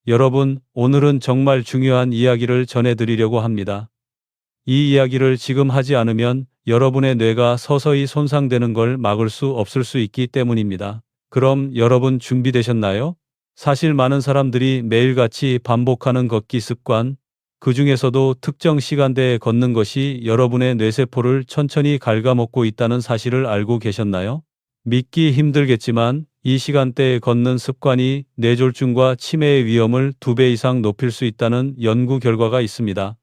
여러분, 오늘은 정말 중요한 이야기를 전해드리려고 합니다. 이 이야기를 지금 하지 않으면 여러분의 뇌가 서서히 손상되는 걸 막을 수 없을 수 있기 때문입니다. 그럼 여러분 준비되셨나요? 사실 많은 사람들이 매일같이 반복하는 걷기 습관, 그 중에서도 특정 시간대에 걷는 것이 여러분의 뇌세포를 천천히 갉아먹고 있다는 사실을 알고 계셨나요? 믿기 힘들겠지만 이 시간대에 걷는 습관이 뇌졸중과 치매의 위험을 2배 이상 높일 수 있다는 연구 결과가 있습니다.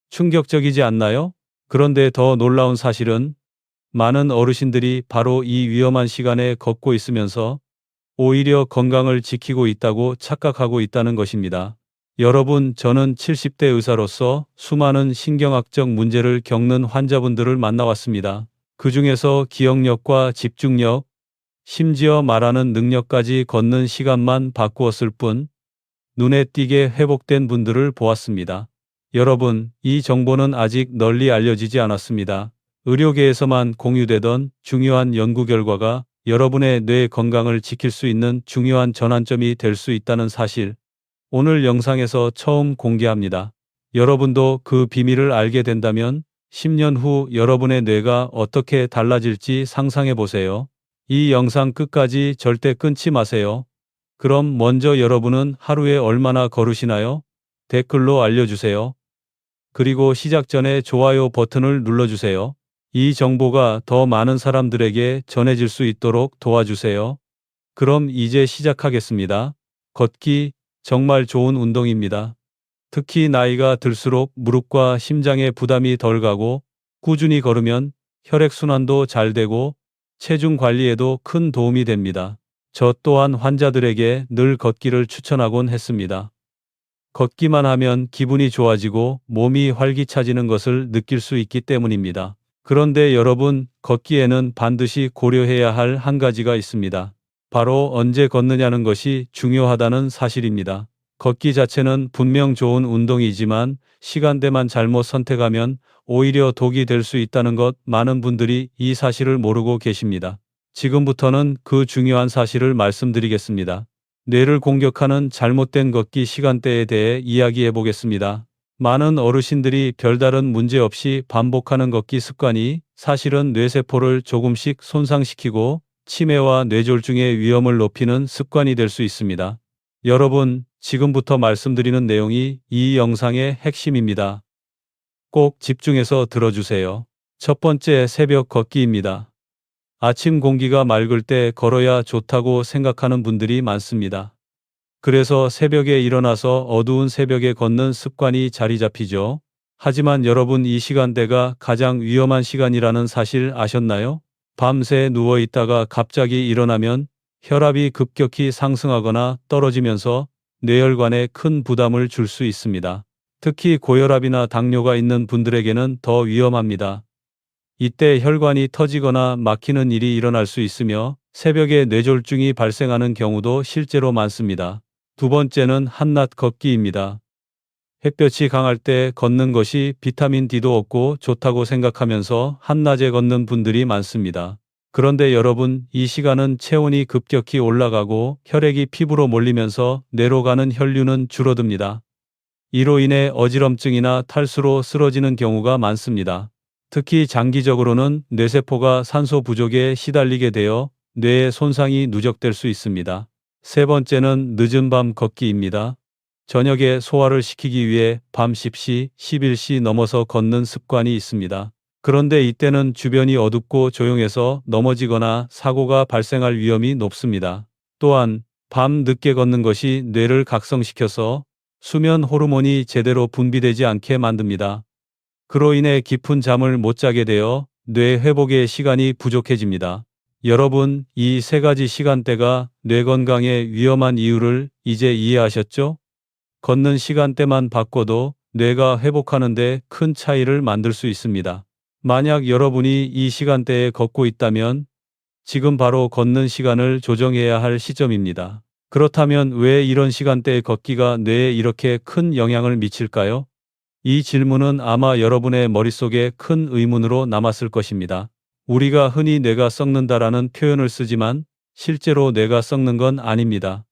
충격적이지 않나요? 그런데 더 놀라운 사실은 많은 어르신들이 바로 이 위험한 시간에 걷고 있으면서 오히려 건강을 지키고 있다고 착각하고 있다는 것입니다. 여러분, 저는 70대 의사로서 수많은 신경학적 문제를 겪는 환자분들을 만나왔습니다. 그 중에서 기억력과 집중력, 심지어 말하는 능력까지 걷는 시간만 바꾸었을 뿐 눈에 띄게 회복된 분들을 보았습니다. 여러분, 이 정보는 아직 널리 알려지지 않았습니다. 의료계에서만 공유되던 중요한 연구 결과가 여러분의 뇌 건강을 지킬 수 있는 중요한 전환점이 될 수 있다는 사실, 오늘 영상에서 처음 공개합니다. 여러분도 그 비밀을 알게 된다면 10년 후 여러분의 뇌가 어떻게 달라질지 상상해 보세요. 이 영상 끝까지 절대 끊지 마세요. 그럼 먼저 여러분은 하루에 얼마나 걸으시나요? 댓글로 알려주세요. 그리고 시작 전에 좋아요 버튼을 눌러주세요. 이 정보가 더 많은 사람들에게 전해질 수 있도록 도와주세요. 그럼 이제 시작하겠습니다. 걷기, 정말 좋은 운동입니다. 특히 나이가 들수록 무릎과 심장에 부담이 덜 가고 꾸준히 걸으면 혈액순환도 잘 되고 체중 관리에도 큰 도움이 됩니다. 저 또한 환자들에게 늘 걷기를 추천하곤 했습니다. 걷기만 하면 기분이 좋아지고 몸이 활기차지는 것을 느낄 수 있기 때문입니다. 그런데 여러분, 걷기에는 반드시 고려해야 할 한 가지가 있습니다. 바로 언제 걷느냐는 것이 중요하다는 사실입니다. 걷기 자체는 분명 좋은 운동이지만 시간대만 잘못 선택하면 오히려 독이 될 수 있다는 것, 많은 분들이 이 사실을 모르고 계십니다. 지금부터는 그 중요한 사실을 말씀드리겠습니다. 뇌를 공격하는 잘못된 걷기 시간대에 대해 이야기해 보겠습니다. 많은 어르신들이 별다른 문제 없이 반복하는 걷기 습관이 사실은 뇌세포를 조금씩 손상시키고 치매와 뇌졸중의 위험을 높이는 습관이 될 수 있습니다. 여러분, 지금부터 말씀드리는 내용이 이 영상의 핵심입니다. 꼭 집중해서 들어주세요. 첫 번째, 새벽 걷기입니다. 아침 공기가 맑을 때 걸어야 좋다고 생각하는 분들이 많습니다. 그래서 새벽에 일어나서 어두운 새벽에 걷는 습관이 자리 잡히죠. 하지만 여러분, 이 시간대가 가장 위험한 시간이라는 사실 아셨나요? 밤새 누워 있다가 갑자기 일어나면 혈압이 급격히 상승하거나 떨어지면서 뇌혈관에 큰 부담을 줄 수 있습니다. 특히 고혈압이나 당뇨가 있는 분들에게는 더 위험합니다. 이때 혈관이 터지거나 막히는 일이 일어날 수 있으며 새벽에 뇌졸중이 발생하는 경우도 실제로 많습니다. 두 번째는 한낮 걷기입니다. 햇볕이 강할 때 걷는 것이 비타민 D도 얻고 좋다고 생각하면서 한낮에 걷는 분들이 많습니다. 그런데 여러분, 이 시간은 체온이 급격히 올라가고 혈액이 피부로 몰리면서 뇌로 가는 혈류는 줄어듭니다. 이로 인해 어지럼증이나 탈수로 쓰러지는 경우가 많습니다. 특히 장기적으로는 뇌세포가 산소 부족에 시달리게 되어 뇌의 손상이 누적될 수 있습니다. 세 번째는 늦은 밤 걷기입니다. 저녁에 소화를 시키기 위해 밤 10시, 11시 넘어서 걷는 습관이 있습니다. 그런데 이때는 주변이 어둡고 조용해서 넘어지거나 사고가 발생할 위험이 높습니다. 또한 밤 늦게 걷는 것이 뇌를 각성시켜서 수면 호르몬이 제대로 분비되지 않게 만듭니다. 그로 인해 깊은 잠을 못 자게 되어 뇌 회복의 시간이 부족해집니다. 여러분, 이 세 가지 시간대가 뇌 건강에 위험한 이유를 이제 이해하셨죠? 걷는 시간대만 바꿔도 뇌가 회복하는 데 큰 차이를 만들 수 있습니다. 만약 여러분이 이 시간대에 걷고 있다면 지금 바로 걷는 시간을 조정해야 할 시점입니다. 그렇다면 왜 이런 시간대의 걷기가 뇌에 이렇게 큰 영향을 미칠까요? 이 질문은 아마 여러분의 머릿속에 큰 의문으로 남았을 것입니다. 우리가 흔히 뇌가 썩는다라는 표현을 쓰지만 실제로 뇌가 썩는 건 아닙니다.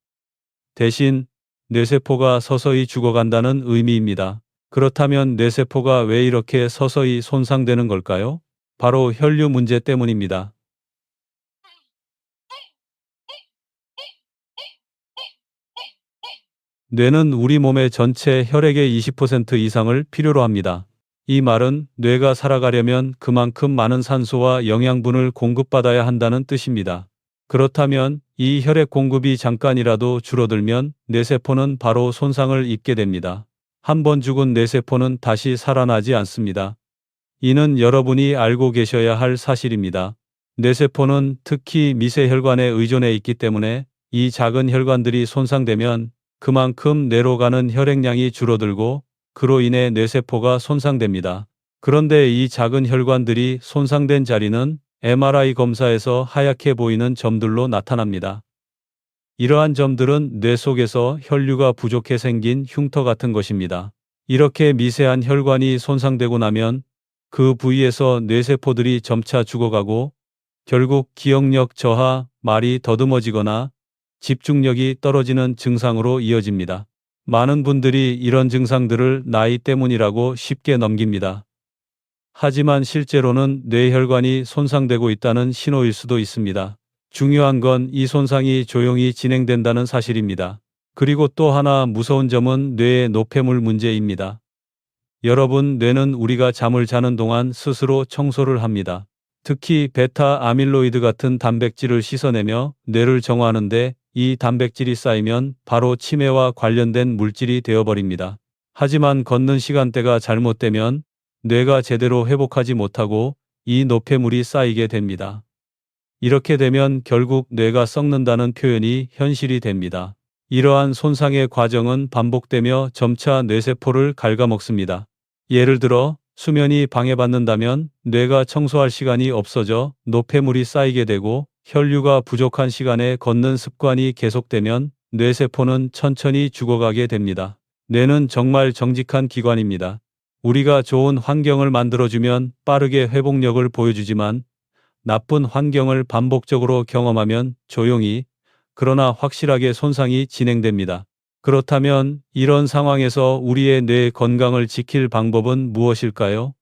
대신 뇌세포가 서서히 죽어간다는 의미입니다. 그렇다면 뇌세포가 왜 이렇게 서서히 손상되는 걸까요? 바로 혈류 문제 때문입니다. 뇌는 우리 몸의 전체 혈액의 20% 이상을 필요로 합니다. 이 말은 뇌가 살아가려면 그만큼 많은 산소와 영양분을 공급받아야 한다는 뜻입니다. 그렇다면 이 혈액 공급이 잠깐이라도 줄어들면 뇌세포는 바로 손상을 입게 됩니다. 한 번 죽은 뇌세포는 다시 살아나지 않습니다. 이는 여러분이 알고 계셔야 할 사실입니다. 뇌세포는 특히 미세혈관에 의존해 있기 때문에 이 작은 혈관들이 손상되면 그만큼 뇌로 가는 혈액량이 줄어들고 그로 인해 뇌세포가 손상됩니다. 그런데 이 작은 혈관들이 손상된 자리는 MRI 검사에서 하얗게 보이는 점들로 나타납니다. 이러한 점들은 뇌 속에서 혈류가 부족해 생긴 흉터 같은 것입니다. 이렇게 미세한 혈관이 손상되고 나면 그 부위에서 뇌세포들이 점차 죽어가고 결국 기억력 저하, 말이 더듬어지거나 집중력이 떨어지는 증상으로 이어집니다. 많은 분들이 이런 증상들을 나이 때문이라고 쉽게 넘깁니다. 하지만 실제로는 뇌혈관이 손상되고 있다는 신호일 수도 있습니다. 중요한 건 이 손상이 조용히 진행된다는 사실입니다. 그리고 또 하나 무서운 점은 뇌의 노폐물 문제입니다. 여러분, 뇌는 우리가 잠을 자는 동안 스스로 청소를 합니다. 특히 베타 아밀로이드 같은 단백질을 씻어내며 뇌를 정화하는데 이 단백질이 쌓이면 바로 치매와 관련된 물질이 되어버립니다. 하지만 걷는 시간대가 잘못되면 뇌가 제대로 회복하지 못하고 이 노폐물이 쌓이게 됩니다. 이렇게 되면 결국 뇌가 썩는다는 표현이 현실이 됩니다. 이러한 손상의 과정은 반복되며 점차 뇌세포를 갉아먹습니다. 예를 들어 수면이 방해받는다면 뇌가 청소할 시간이 없어져 노폐물이 쌓이게 되고 혈류가 부족한 시간에 걷는 습관이 계속되면 뇌세포는 천천히 죽어가게 됩니다. 뇌는 정말 정직한 기관입니다. 우리가 좋은 환경을 만들어주면 빠르게 회복력을 보여주지만 나쁜 환경을 반복적으로 경험하면 조용히 그러나 확실하게 손상이 진행됩니다. 그렇다면 이런 상황에서 우리의 뇌 건강을 지킬 방법은 무엇일까요?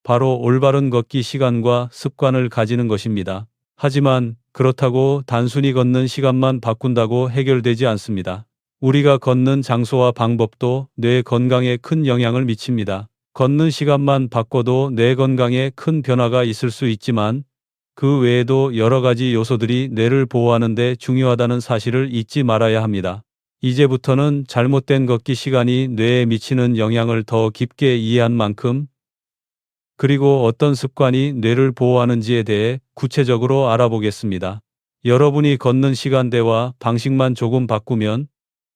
바로 올바른 걷기 시간과 습관을 가지는 것입니다. 하지만 그렇다고 단순히 걷는 시간만 바꾼다고 해결되지 않습니다. 우리가 걷는 장소와 방법도 뇌 건강에 큰 영향을 미칩니다. 걷는 시간만 바꿔도 뇌 건강에 큰 변화가 있을 수 있지만 그 외에도 여러 가지 요소들이 뇌를 보호하는 데 중요하다는 사실을 잊지 말아야 합니다. 이제부터는 잘못된 걷기 시간이 뇌에 미치는 영향을 더 깊게 이해한 만큼 그리고 어떤 습관이 뇌를 보호하는지에 대해 구체적으로 알아보겠습니다. 여러분이 걷는 시간대와 방식만 조금 바꾸면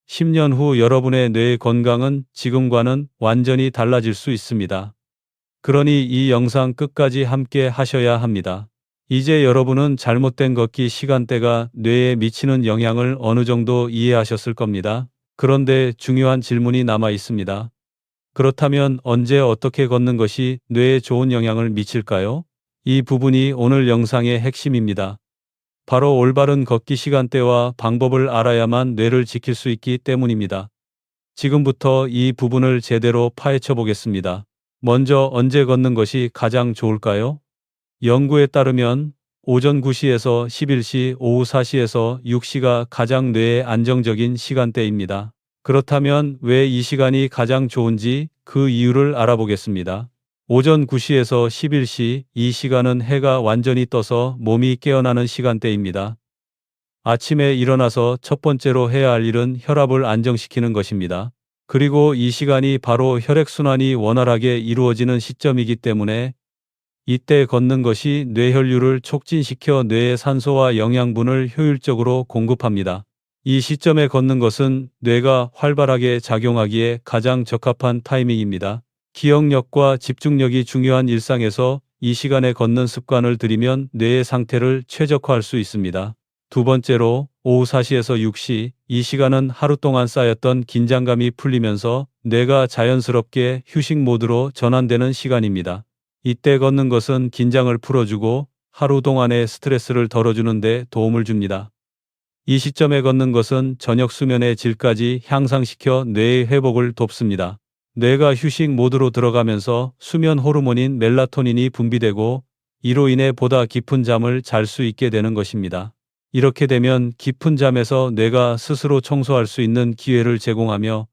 10년 후 여러분의 뇌의 건강은 지금과는 완전히 달라질 수 있습니다. 그러니 이 영상 끝까지 함께 하셔야 합니다. 이제 여러분은 잘못된 걷기 시간대가 뇌에 미치는 영향을 어느 정도 이해하셨을 겁니다. 그런데 중요한 질문이 남아 있습니다. 그렇다면 언제 어떻게 걷는 것이 뇌에 좋은 영향을 미칠까요? 이 부분이 오늘 영상의 핵심입니다. 바로 올바른 걷기 시간대와 방법을 알아야만 뇌를 지킬 수 있기 때문입니다. 지금부터 이 부분을 제대로 파헤쳐 보겠습니다. 먼저 언제 걷는 것이 가장 좋을까요? 연구에 따르면 오전 9시에서 11시, 오후 4시에서 6시가 가장 뇌에 안정적인 시간대입니다. 그렇다면 왜 이 시간이 가장 좋은지 그 이유를 알아보겠습니다. 오전 9시에서 11시, 이 시간은 해가 완전히 떠서 몸이 깨어나는 시간대입니다. 아침에 일어나서 첫 번째로 해야 할 일은 혈압을 안정시키는 것입니다. 그리고 이 시간이 바로 혈액순환이 원활하게 이루어지는 시점이기 때문에 이때 걷는 것이 뇌혈류를 촉진시켜 뇌에 산소와 영양분을 효율적으로 공급합니다. 이 시점에 걷는 것은 뇌가 활발하게 작용하기에 가장 적합한 타이밍입니다. 기억력과 집중력이 중요한 일상에서 이 시간에 걷는 습관을 들이면 뇌의 상태를 최적화할 수 있습니다. 두 번째로 오후 4시에서 6시, 이 시간은 하루 동안 쌓였던 긴장감이 풀리면서 뇌가 자연스럽게 휴식 모드로 전환되는 시간입니다. 이때 걷는 것은 긴장을 풀어주고 하루 동안의 스트레스를 덜어주는 데 도움을 줍니다. 이 시점에 걷는 것은 저녁 수면의 질까지 향상시켜 뇌의 회복을 돕습니다. 뇌가 휴식 모드로 들어가면서 수면 호르몬인 멜라토닌이 분비되고 이로 인해 보다 깊은 잠을 잘 수 있게 되는 것입니다. 이렇게 되면 깊은 잠에서 뇌가 스스로 청소할 수 있는 기회를 제공하며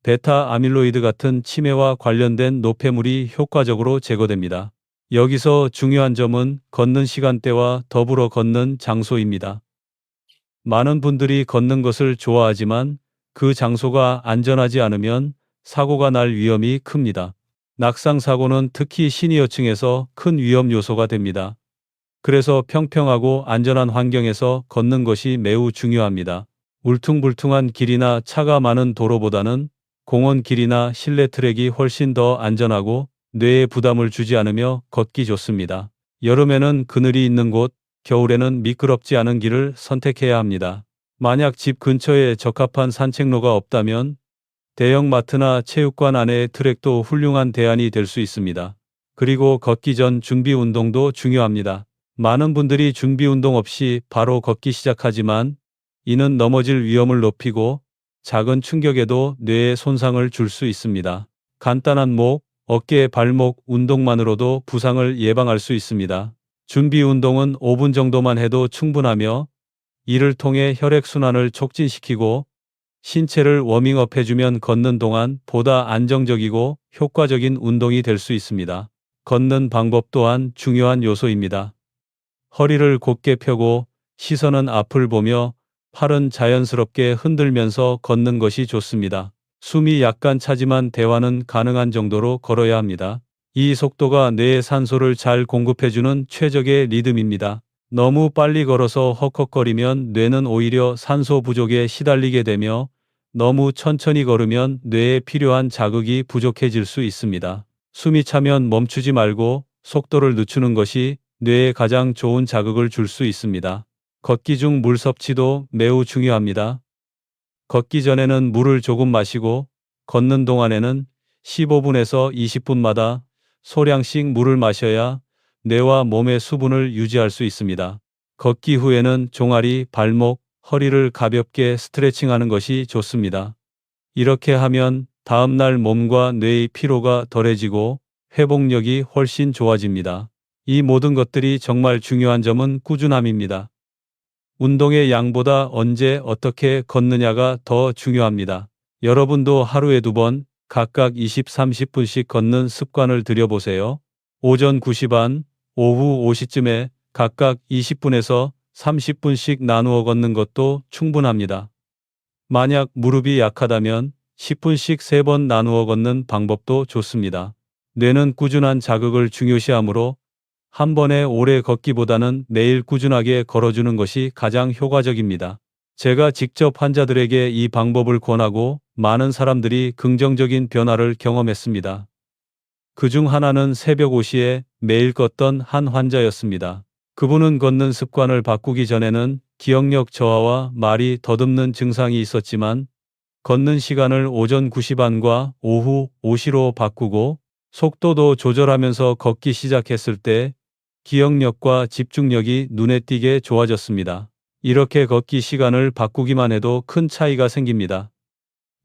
베타 아밀로이드 같은 치매와 관련된 노폐물이 효과적으로 제거됩니다. 여기서 중요한 점은 걷는 시간대와 더불어 걷는 장소입니다. 많은 분들이 걷는 것을 좋아하지만 그 장소가 안전하지 않으면 사고가 날 위험이 큽니다. 낙상 사고는 특히 시니어층에서 큰 위험 요소가 됩니다. 그래서 평평하고 안전한 환경에서 걷는 것이 매우 중요합니다. 울퉁불퉁한 길이나 차가 많은 도로보다는 공원 길이나 실내 트랙이 훨씬 더 안전하고 뇌에 부담을 주지 않으며 걷기 좋습니다. 여름에는 그늘이 있는 곳, 겨울에는 미끄럽지 않은 길을 선택해야 합니다. 만약 집 근처에 적합한 산책로가 없다면 대형 마트나 체육관 안의 트랙도 훌륭한 대안이 될 수 있습니다. 그리고 걷기 전 준비 운동도 중요합니다. 많은 분들이 준비 운동 없이 바로 걷기 시작하지만 이는 넘어질 위험을 높이고 작은 충격에도 뇌에 손상을 줄 수 있습니다. 간단한 목, 어깨, 발목 운동만으로도 부상을 예방할 수 있습니다. 준비 운동은 5분 정도만 해도 충분하며 이를 통해 혈액순환을 촉진시키고 신체를 워밍업 해주면 걷는 동안 보다 안정적이고 효과적인 운동이 될 수 있습니다. 걷는 방법 또한 중요한 요소입니다. 허리를 곧게 펴고 시선은 앞을 보며 팔은 자연스럽게 흔들면서 걷는 것이 좋습니다. 숨이 약간 차지만 대화는 가능한 정도로 걸어야 합니다. 이 속도가 뇌에 산소를 잘 공급해주는 최적의 리듬입니다. 너무 빨리 걸어서 헉헉거리면 뇌는 오히려 산소 부족에 시달리게 되며 너무 천천히 걸으면 뇌에 필요한 자극이 부족해질 수 있습니다. 숨이 차면 멈추지 말고 속도를 늦추는 것이 뇌에 가장 좋은 자극을 줄 수 있습니다. 걷기 중 물 섭취도 매우 중요합니다. 걷기 전에는 물을 조금 마시고 걷는 동안에는 15분에서 20분마다 소량씩 물을 마셔야 뇌와 몸의 수분을 유지할 수 있습니다. 걷기 후에는 종아리, 발목, 허리를 가볍게 스트레칭하는 것이 좋습니다. 이렇게 하면 다음날 몸과 뇌의 피로가 덜해지고 회복력이 훨씬 좋아집니다. 이 모든 것들이 정말 중요한 점은 꾸준함입니다. 운동의 양보다 언제 어떻게 걷느냐가 더 중요합니다. 여러분도 하루에 2번 각각 20-30분씩 걷는 습관을 들여보세요. 오전 9시 반, 오후 5시쯤에 각각 20분에서 30분씩 나누어 걷는 것도 충분합니다. 만약 무릎이 약하다면 10분씩 3번 나누어 걷는 방법도 좋습니다. 뇌는 꾸준한 자극을 중요시하므로 한 번에 오래 걷기보다는 매일 꾸준하게 걸어주는 것이 가장 효과적입니다. 제가 직접 환자들에게 이 방법을 권하고 많은 사람들이 긍정적인 변화를 경험했습니다. 그중 하나는 새벽 5시에 매일 걷던 한 환자였습니다. 그분은 걷는 습관을 바꾸기 전에는 기억력 저하와 말이 더듬는 증상이 있었지만 걷는 시간을 오전 9시 반과 오후 5시로 바꾸고 속도도 조절하면서 걷기 시작했을 때 기억력과 집중력이 눈에 띄게 좋아졌습니다. 이렇게 걷기 시간을 바꾸기만 해도 큰 차이가 생깁니다.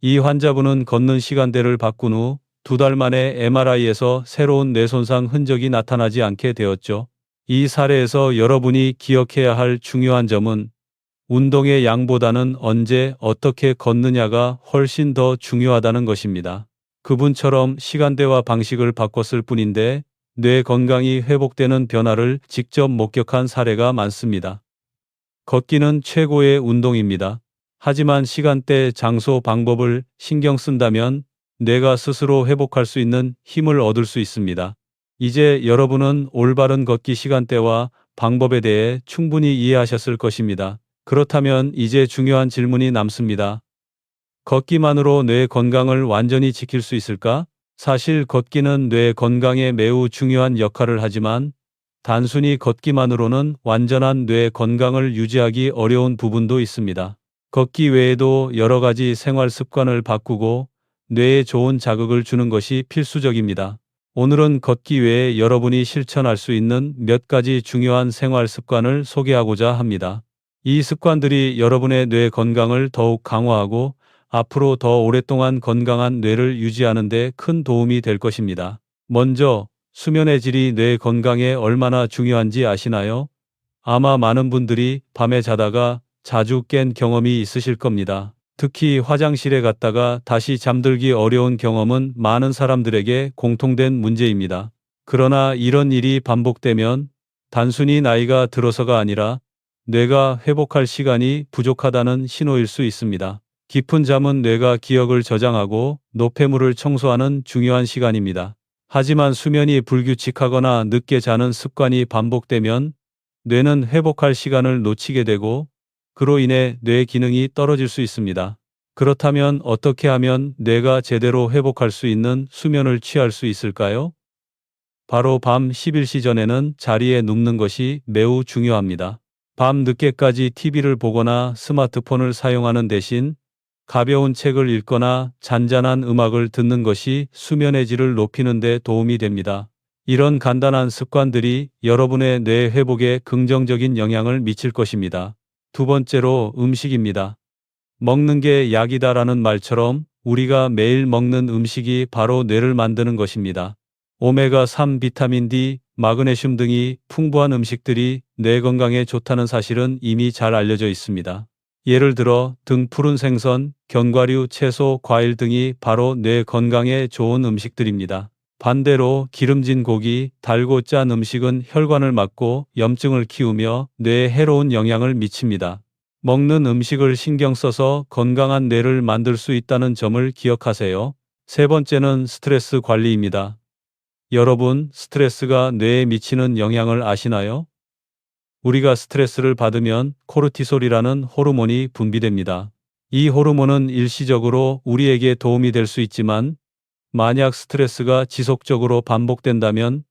이 환자분은 걷는 시간대를 바꾼 후 2달 만에 MRI에서 새로운 뇌손상 흔적이 나타나지 않게 되었죠. 이 사례에서 여러분이 기억해야 할 중요한 점은 운동의 양보다는 언제 어떻게 걷느냐가 훨씬 더 중요하다는 것입니다. 그분처럼 시간대와 방식을 바꿨을 뿐인데 뇌 건강이 회복되는 변화를 직접 목격한 사례가 많습니다. 걷기는 최고의 운동입니다. 하지만 시간대, 장소, 방법을 신경 쓴다면 뇌가 스스로 회복할 수 있는 힘을 얻을 수 있습니다. 이제 여러분은 올바른 걷기 시간대와 방법에 대해 충분히 이해하셨을 것입니다. 그렇다면 이제 중요한 질문이 남습니다. 걷기만으로 뇌 건강을 완전히 지킬 수 있을까? 사실 걷기는 뇌 건강에 매우 중요한 역할을 하지만 단순히 걷기만으로는 완전한 뇌 건강을 유지하기 어려운 부분도 있습니다. 걷기 외에도 여러 가지 생활 습관을 바꾸고 뇌에 좋은 자극을 주는 것이 필수적입니다. 오늘은 걷기 외에 여러분이 실천할 수 있는 몇 가지 중요한 생활 습관을 소개하고자 합니다. 이 습관들이 여러분의 뇌 건강을 더욱 강화하고 앞으로 더 오랫동안 건강한 뇌를 유지하는 데 큰 도움이 될 것입니다. 먼저 수면의 질이 뇌 건강에 얼마나 중요한지 아시나요? 아마 많은 분들이 밤에 자다가 자주 깬 경험이 있으실 겁니다. 특히 화장실에 갔다가 다시 잠들기 어려운 경험은 많은 사람들에게 공통된 문제입니다. 그러나 이런 일이 반복되면 단순히 나이가 들어서가 아니라 뇌가 회복할 시간이 부족하다는 신호일 수 있습니다. 깊은 잠은 뇌가 기억을 저장하고 노폐물을 청소하는 중요한 시간입니다. 하지만 수면이 불규칙하거나 늦게 자는 습관이 반복되면 뇌는 회복할 시간을 놓치게 되고 그로 인해 뇌 기능이 떨어질 수 있습니다. 그렇다면 어떻게 하면 뇌가 제대로 회복할 수 있는 수면을 취할 수 있을까요? 바로 밤 11시 전에는 자리에 눕는 것이 매우 중요합니다. 밤 늦게까지 TV를 보거나 스마트폰을 사용하는 대신 가벼운 책을 읽거나 잔잔한 음악을 듣는 것이 수면의 질을 높이는 데 도움이 됩니다. 이런 간단한 습관들이 여러분의 뇌 회복에 긍정적인 영향을 미칠 것입니다. 두 번째로 음식입니다. 먹는 게 약이다라는 말처럼 우리가 매일 먹는 음식이 바로 뇌를 만드는 것입니다. 오메가3 비타민 D, 마그네슘 등이 풍부한 음식들이 뇌 건강에 좋다는 사실은 이미 잘 알려져 있습니다. 예를 들어 푸른 생선, 견과류, 채소, 과일 등이 바로 뇌 건강에 좋은 음식들입니다. 반대로 기름진 고기, 달고 짠 음식은 혈관을 막고 염증을 키우며 뇌에 해로운 영향을 미칩니다. 먹는 음식을 신경 써서 건강한 뇌를 만들 수 있다는 점을 기억하세요. 세 번째는 스트레스 관리입니다. 여러분, 스트레스가 뇌에 미치는 영향을 아시나요? 우리가 스트레스를 받으면 코르티솔이라는 호르몬이 분비됩니다. 이 호르몬은 일시적으로 우리에게 도움이 될 수 있지만 만약 스트레스가 지속적으로 반복된다면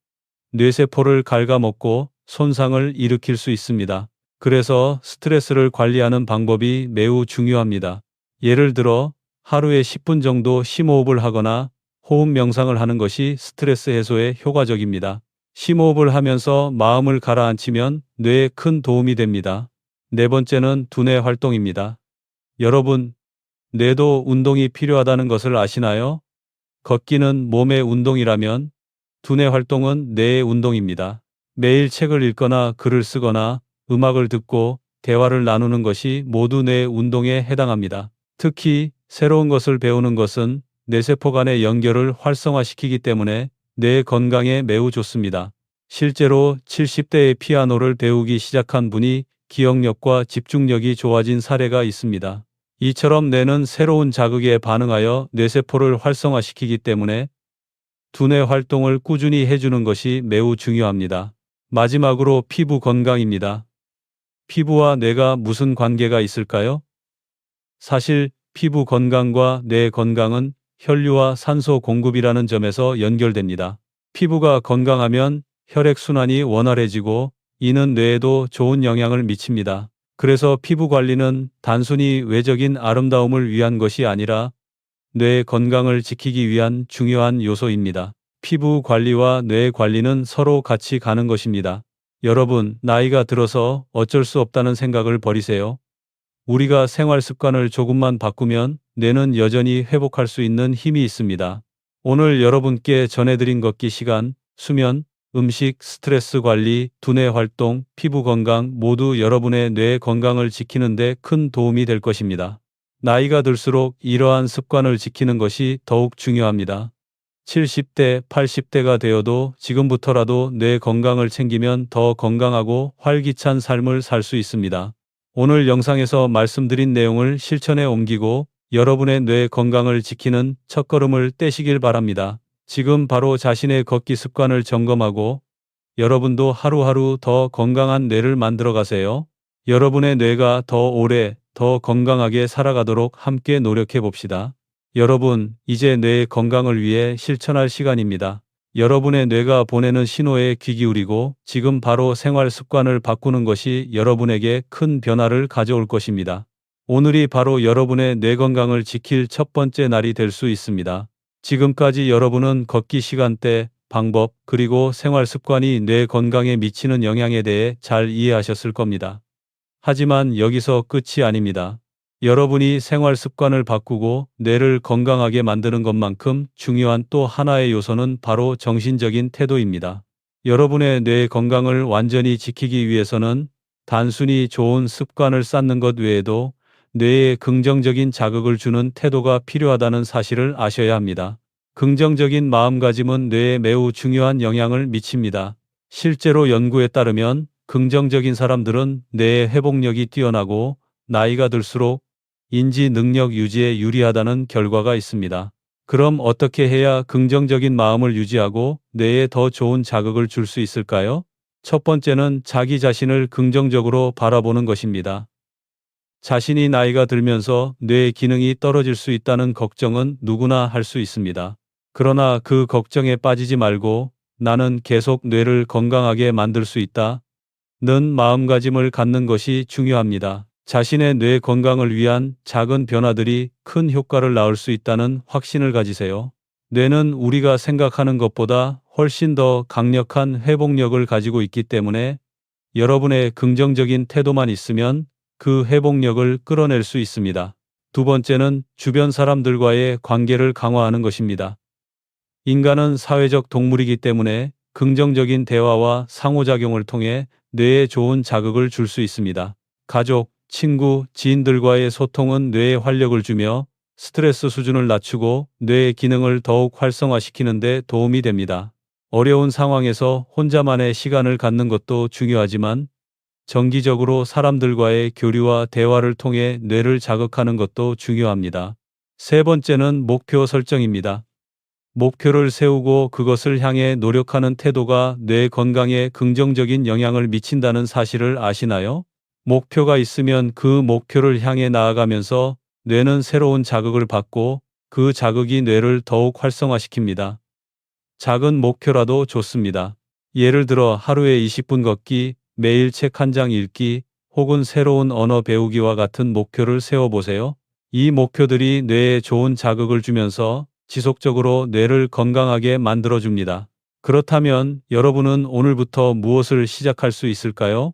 뇌세포를 갉아먹고 손상을 일으킬 수 있습니다. 그래서 스트레스를 관리하는 방법이 매우 중요합니다. 예를 들어 하루에 10분 정도 심호흡을 하거나 호흡 명상을 하는 것이 스트레스 해소에 효과적입니다. 심호흡을 하면서 마음을 가라앉히면 뇌에 큰 도움이 됩니다. 네 번째는 두뇌 활동입니다. 여러분, 뇌도 운동이 필요하다는 것을 아시나요? 걷기는 몸의 운동이라면 두뇌 활동은 뇌의 운동입니다. 매일 책을 읽거나 글을 쓰거나 음악을 듣고 대화를 나누는 것이 모두 뇌 운동에 해당합니다. 특히 새로운 것을 배우는 것은 뇌세포 간의 연결을 활성화시키기 때문에 뇌 건강에 매우 좋습니다. 실제로 70대에 피아노를 배우기 시작한 분이 기억력과 집중력이 좋아진 사례가 있습니다. 이처럼 뇌는 새로운 자극에 반응하여 뇌세포를 활성화시키기 때문에 두뇌 활동을 꾸준히 해주는 것이 매우 중요합니다. 마지막으로 피부 건강입니다. 피부와 뇌가 무슨 관계가 있을까요? 사실 피부 건강과 뇌 건강은 혈류와 산소 공급이라는 점에서 연결됩니다. 피부가 건강하면 혈액순환이 원활해지고 이는 뇌에도 좋은 영향을 미칩니다. 그래서 피부 관리는 단순히 외적인 아름다움을 위한 것이 아니라 뇌 건강을 지키기 위한 중요한 요소입니다. 피부 관리와 뇌 관리는 서로 같이 가는 것입니다. 여러분, 나이가 들어서 어쩔 수 없다는 생각을 버리세요. 우리가 생활 습관을 조금만 바꾸면 뇌는 여전히 회복할 수 있는 힘이 있습니다. 오늘 여러분께 전해드린 걷기 시간, 수면, 음식, 스트레스 관리, 두뇌 활동, 피부 건강 모두 여러분의 뇌 건강을 지키는 데 큰 도움이 될 것입니다. 나이가 들수록 이러한 습관을 지키는 것이 더욱 중요합니다. 70대, 80대가 되어도 지금부터라도 뇌 건강을 챙기면 더 건강하고 활기찬 삶을 살 수 있습니다. 오늘 영상에서 말씀드린 내용을 실천에 옮기고 여러분의 뇌 건강을 지키는 첫걸음을 떼시길 바랍니다. 지금 바로 자신의 걷기 습관을 점검하고 여러분도 하루하루 더 건강한 뇌를 만들어 가세요. 여러분의 뇌가 더 오래, 더 건강하게 살아가도록 함께 노력해 봅시다. 여러분, 이제 뇌의 건강을 위해 실천할 시간입니다. 여러분의 뇌가 보내는 신호에 귀 기울이고 지금 바로 생활 습관을 바꾸는 것이 여러분에게 큰 변화를 가져올 것입니다. 오늘이 바로 여러분의 뇌 건강을 지킬 첫 번째 날이 될 수 있습니다. 지금까지 여러분은 걷기 시간대, 방법, 그리고 생활 습관이 뇌 건강에 미치는 영향에 대해 잘 이해하셨을 겁니다. 하지만 여기서 끝이 아닙니다. 여러분이 생활 습관을 바꾸고 뇌를 건강하게 만드는 것만큼 중요한 또 하나의 요소는 바로 정신적인 태도입니다. 여러분의 뇌 건강을 완전히 지키기 위해서는 단순히 좋은 습관을 쌓는 것 외에도 뇌에 긍정적인 자극을 주는 태도가 필요하다는 사실을 아셔야 합니다. 긍정적인 마음가짐은 뇌에 매우 중요한 영향을 미칩니다. 실제로 연구에 따르면 긍정적인 사람들은 뇌의 회복력이 뛰어나고 나이가 들수록 인지 능력 유지에 유리하다는 결과가 있습니다. 그럼 어떻게 해야 긍정적인 마음을 유지하고 뇌에 더 좋은 자극을 줄 수 있을까요? 첫 번째는 자기 자신을 긍정적으로 바라보는 것입니다. 자신이 나이가 들면서 뇌 기능이 떨어질 수 있다는 걱정은 누구나 할 수 있습니다. 그러나 그 걱정에 빠지지 말고 나는 계속 뇌를 건강하게 만들 수 있다 는 마음가짐을 갖는 것이 중요합니다. 자신의 뇌 건강을 위한 작은 변화들이 큰 효과를 낳을 수 있다는 확신을 가지세요. 뇌는 우리가 생각하는 것보다 훨씬 더 강력한 회복력을 가지고 있기 때문에 여러분의 긍정적인 태도만 있으면 그 회복력을 끌어낼 수 있습니다. 두 번째는 주변 사람들과의 관계를 강화하는 것입니다. 인간은 사회적 동물이기 때문에 긍정적인 대화와 상호작용을 통해 뇌에 좋은 자극을 줄 수 있습니다. 가족, 친구, 지인들과의 소통은 뇌에 활력을 주며 스트레스 수준을 낮추고 뇌의 기능을 더욱 활성화시키는 데 도움이 됩니다. 어려운 상황에서 혼자만의 시간을 갖는 것도 중요하지만 정기적으로 사람들과의 교류와 대화를 통해 뇌를 자극하는 것도 중요합니다. 세 번째는 목표 설정입니다. 목표를 세우고 그것을 향해 노력하는 태도가 뇌 건강에 긍정적인 영향을 미친다는 사실을 아시나요? 목표가 있으면 그 목표를 향해 나아가면서 뇌는 새로운 자극을 받고 그 자극이 뇌를 더욱 활성화시킵니다. 작은 목표라도 좋습니다. 예를 들어 하루에 20분 걷기, 매일 책 한 장 읽기, 혹은 새로운 언어 배우기와 같은 목표를 세워보세요. 이 목표들이 뇌에 좋은 자극을 주면서 지속적으로 뇌를 건강하게 만들어줍니다. 그렇다면 여러분은 오늘부터 무엇을 시작할 수 있을까요?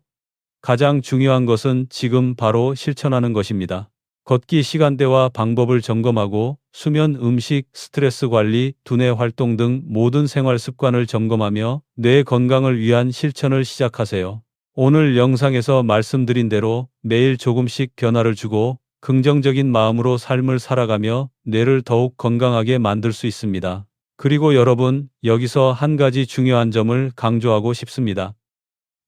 가장 중요한 것은 지금 바로 실천하는 것입니다. 걷기 시간대와 방법을 점검하고 수면, 음식, 스트레스 관리, 두뇌 활동 등 모든 생활 습관을 점검하며 뇌 건강을 위한 실천을 시작하세요. 오늘 영상에서 말씀드린 대로 매일 조금씩 변화를 주고 긍정적인 마음으로 삶을 살아가며 뇌를 더욱 건강하게 만들 수 있습니다. 그리고 여러분, 여기서 한 가지 중요한 점을 강조하고 싶습니다.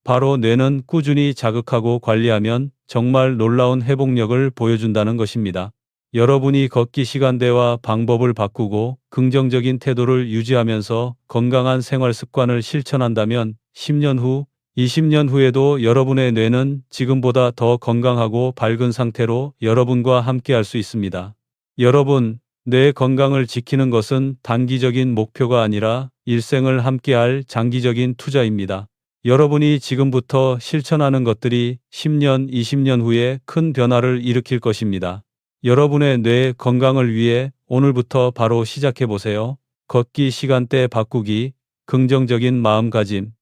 바로 뇌는 꾸준히 자극하고 관리하면 정말 놀라운 회복력을 보여준다는 것입니다. 여러분이 걷기 시간대와 방법을 바꾸고 긍정적인 태도를 유지하면서 건강한 생활 습관을 실천한다면 10년 후, 20년 후에도 여러분의 뇌는 지금보다 더 건강하고 밝은 상태로 여러분과 함께 할 수 있습니다. 여러분, 뇌 건강을 지키는 것은 단기적인 목표가 아니라 일생을 함께할 장기적인 투자입니다. 여러분이 지금부터 실천하는 것들이 10년, 20년 후에 큰 변화를 일으킬 것입니다. 여러분의 뇌 건강을 위해 오늘부터 바로 시작해 보세요. 걷기 시간대 바꾸기, 긍정적인 마음가짐,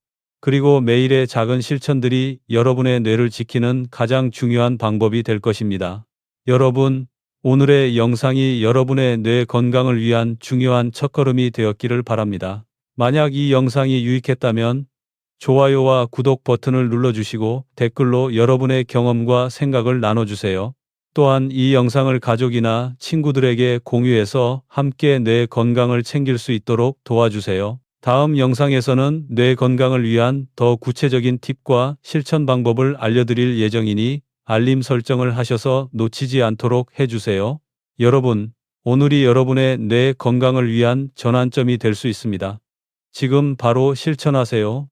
그리고 매일의 작은 실천들이 여러분의 뇌를 지키는 가장 중요한 방법이 될 것입니다. 여러분, 오늘의 영상이 여러분의 뇌 건강을 위한 중요한 첫걸음이 되었기를 바랍니다. 만약 이 영상이 유익했다면 좋아요와 구독 버튼을 눌러주시고 댓글로 여러분의 경험과 생각을 나눠주세요. 또한 이 영상을 가족이나 친구들에게 공유해서 함께 뇌 건강을 챙길 수 있도록 도와주세요. 다음 영상에서는 뇌 건강을 위한 더 구체적인 팁과 실천 방법을 알려드릴 예정이니 알림 설정을 하셔서 놓치지 않도록 해주세요. 여러분, 오늘이 여러분의 뇌 건강을 위한 전환점이 될 수 있습니다. 지금 바로 실천하세요.